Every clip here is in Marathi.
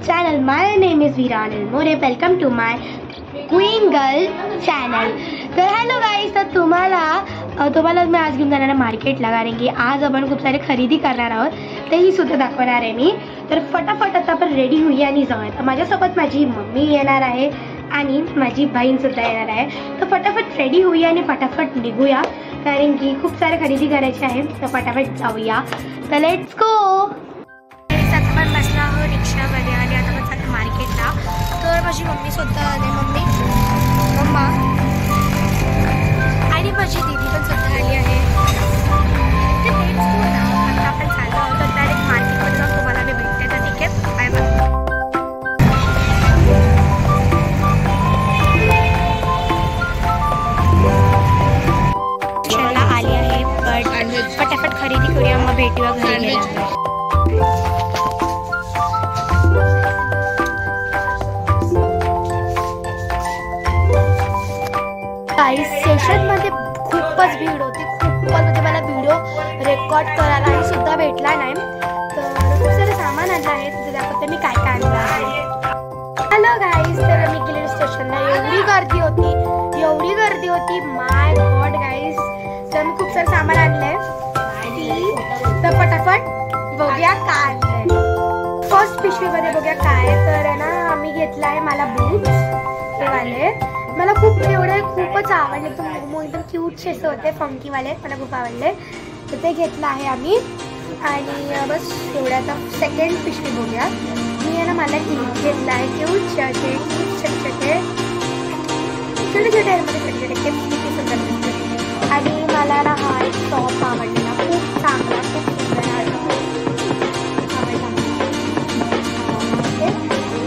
channel. My name is Veera Anil More. Welcome to my Queen Girl channel. तर हॅलो गाईज, तर तुम्हाला मी आज घेऊन जाणार आहे मार्केटला, कारण की आज आपण खूप सारे खरेदी करणार आहोत, तेही सुद्धा दाखवणार आहे मी. तर फटाफट आता आपण रेडी होऊया आणि जाऊया. तर माझ्यासोबत माझी मम्मी येणार आहे आणि माझी बहीण सुद्धा येणार आहे. तर फटाफट रेडी होऊया आणि फटाफट निघूया, कारण की खूप सारे खरेदी करायचे आहे. तर फटाफट जाऊया. तर लेट्स गो. आपण बसला आहोत रिक्षामध्ये आणि आता आपण चाललो मार्केटला. तर माझी मम्मी सुद्धा आली, मम्मा आणि माझी दीदी पण सुद्धा आली आहे. तर लेट्स गो ना. आता आपण चाललो आहोत, तर डायरेक्ट मार्केटमध्ये जाऊन तुम्हाला मी भेटते. तर ठीक आहे, बाय बाय. आली आहे, पण फटाफट खरेदी करूया, मग भेटूया घरी. स्टेशनमध्ये खूपच भीड होती, म्हणजे मला व्हिडिओ रेकॉर्ड करायला सुद्धा भेटला नाही. तर खूप सारे सामान आणलं आहे, तिथे दाखवते मी काय काय आणलं आहे. हॅलो गाईज, तर मी गेले स्टेशनला. एवढी गर्दी होती, माय गॉड गाईज. तर मी खूप सारे सामान आणलंय. तर फटाफट बघूया काय आणलंय. फर्स्ट पिशवीमध्ये बघूया काय. तर ना आम्ही घेतला आहे मला बूट्स, हे वाले मला खूपच आवडले. एकदम क्यूटचे असे होते, फंकीवाले, मला खूप आवडले. तर ते घेतलं आहे आम्ही. आणि बस एवढ्या. आता सेकंड पिशवी बघूया. मी आहे ना मला क्लिप घेतला आहे, क्यूटचे असे छोटे मध्ये छोटे सुंदर दिसते. आणि मला ना हा एक टॉप आवडलेला, खूप चांगला, खूप सुंदर आवडला.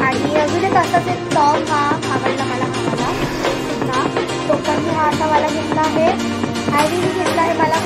आणि अजून एक असाच एक टॉप हा आवडला मला सुद्धा. तो पण मी हा असा मला घेतला आहे. आणि मी घेतला आहे मला